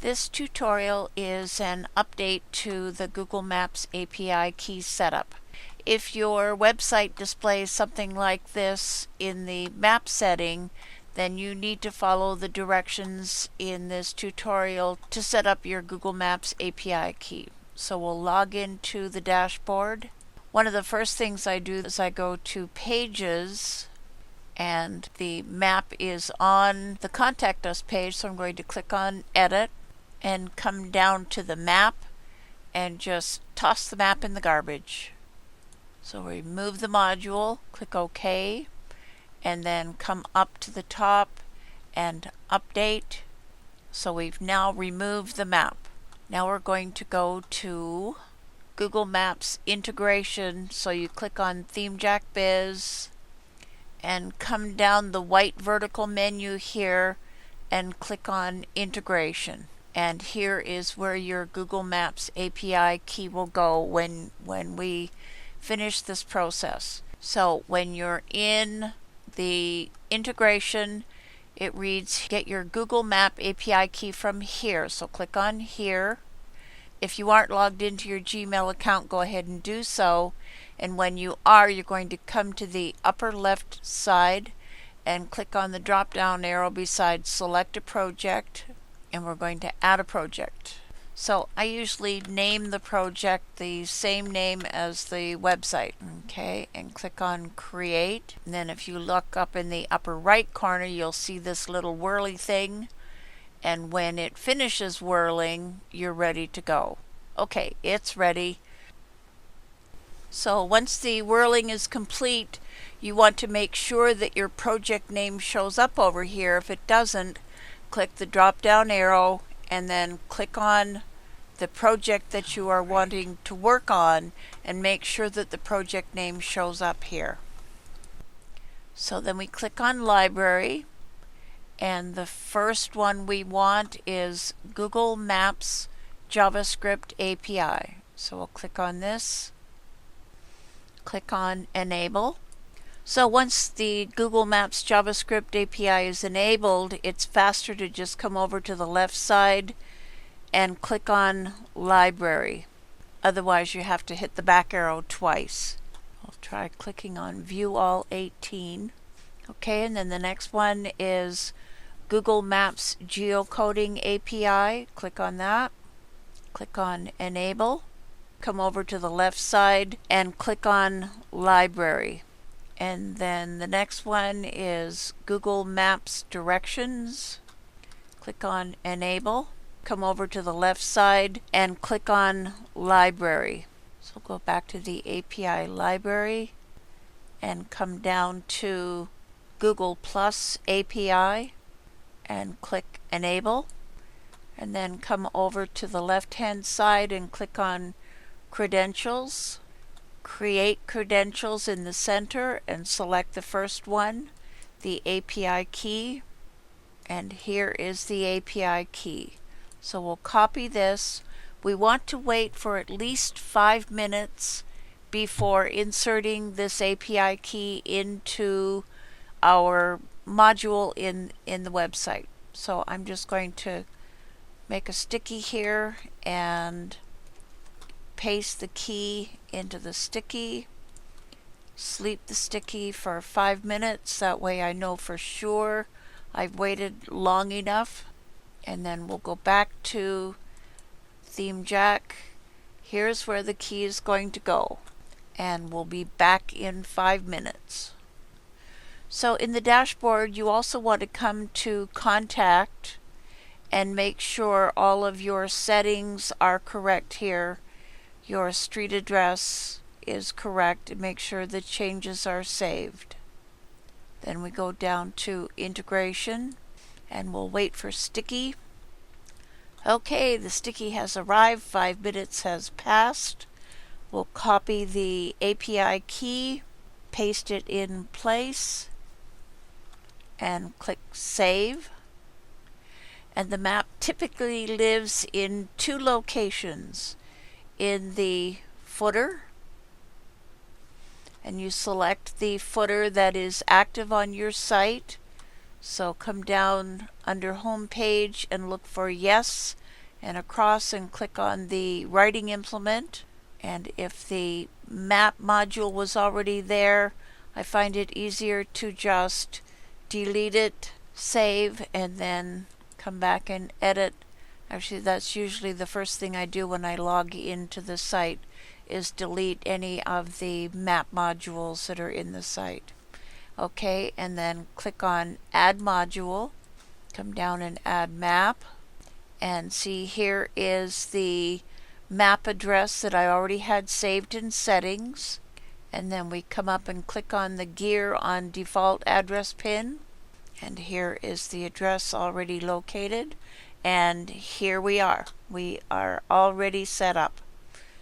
This tutorial is an update to the Google Maps API key setup. If your website displays something like this in the map setting, then you need to follow the directions in this tutorial to set up your Google Maps API key. So we'll log into the dashboard. One of the first things I do is I go to Pages, and the map is on the Contact Us page, so I'm going to click on Edit and come down to the map and just toss the map in the garbage. So remove the module, click OK, and then come up to the top and update. So we've now removed the map. Now we're going to go to Google Maps integration. So you click on ThemeJack Biz and come down the white vertical menu here and click on integration. And here is where your Google Maps API key will go when we finish this process. So when you're in the integration, it reads get your Google Map API key from here. So click on here. If you aren't logged into your Gmail account, go ahead and do so. And when you are, you're going to come to the upper left side and click on the drop down arrow beside select a project, and we're going to add a project. So I usually name the project the same name as the website. Okay, and click on create. And then if you look up in the upper right corner, you'll see this little whirly thing. And when it finishes whirling, you're ready to go. Okay, it's ready. So once the whirling is complete, you want to make sure that your project name shows up over here. If it doesn't, click the drop down arrow and then click on the project that you are wanting to work on and make sure that the project name shows up here. So then we click on library, and the first one we want is Google Maps JavaScript API. So we'll click on this, click on enable. So once the Google Maps JavaScript API is enabled, it's faster to just come over to the left side and click on library. Otherwise you have to hit the back arrow twice. I'll try clicking on view all 18. Okay, and then the next one is Google Maps Geocoding API. Click on that. Click on enable. Come over to the left side and click on library. And then the next one is Google Maps Directions. Click on enable. Come over to the left side and click on library. So go back to the API library and come down to Google Plus API and click enable. And then come over to the left hand side and click on credentials. Create credentials in the center and select the first one, the API key, and here is the API key. So we'll copy this. We want to wait for at least 5 minutes before inserting this API key into our module in the website. So I'm just going to make a sticky here and paste the key into the sticky, sleep the sticky for 5 minutes, that way I know for sure I've waited long enough. And then we'll go back to ThemeJack. Here's where the key is going to go, and we'll be back in 5 minutes. So in the dashboard you also want to come to contact and make sure all of your settings are correct here. Your street address is correct, and make sure the changes are saved. Then we go down to integration and we'll wait for sticky. Okay, the sticky has arrived. 5 minutes has passed. We'll copy the API key, paste it in place, and click save. And the map typically lives in 2 locations. In the footer, and you select the footer that is active on your site. So come down under home page and look for yes, and across and click on the writing implement. And if the map module was already there, I find it easier to just delete it, save, and then come back and edit. Actually, that's usually the first thing I do when I log into the site, is delete any of the map modules that are in the site. Okay, and then click on Add Module, come down and Add Map, and see here is the map address that I already had saved in settings. And then we come up and click on the gear on default address pin, and here is the address already located, and here we are already set up.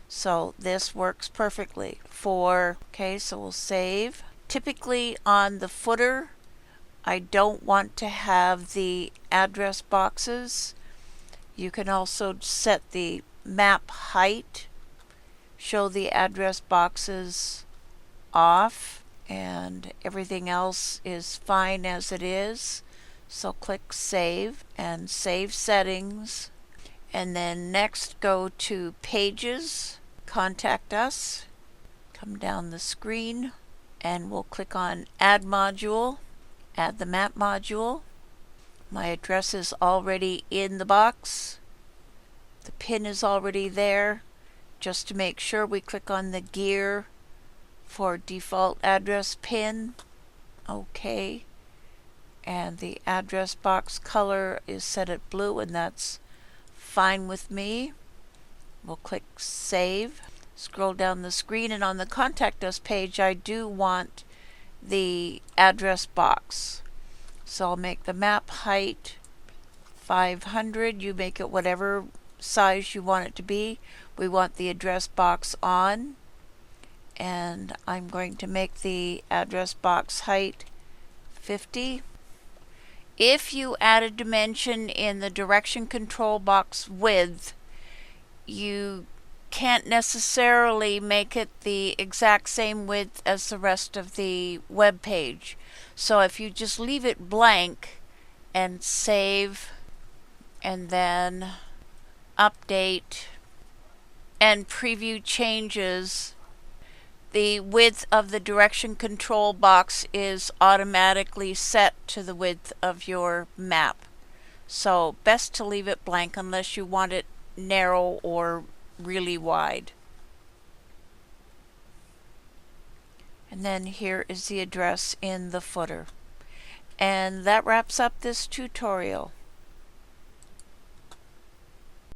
So this works perfectly for, okay, so we'll save. Typically on the footer, I don't want to have the address boxes. You can also set the map height, show the address boxes off, and everything else is fine as it is. So click Save and Save Settings, and then next go to Pages, Contact Us, come down the screen, and we'll click on Add Module, add the map module. My address is already in the box. The pin is already there. Just to make sure, we click on the gear for default address pin. Okay. And the address box color is set at blue, and that's fine with me. We'll click Save. Scroll down the screen, and on the Contact Us page, I do want the address box. So I'll make the map height 500. You make it whatever size you want it to be. We want the address box on, and I'm going to make the address box height 50. If you add a dimension in the direction control box width, you can't necessarily make it the exact same width as the rest of the web page. So if you just leave it blank and save, and then update and preview changes, the width of the direction control box is automatically set to the width of your map. So best to leave it blank unless you want it narrow or really wide. And then here is the address in the footer. And that wraps up this tutorial.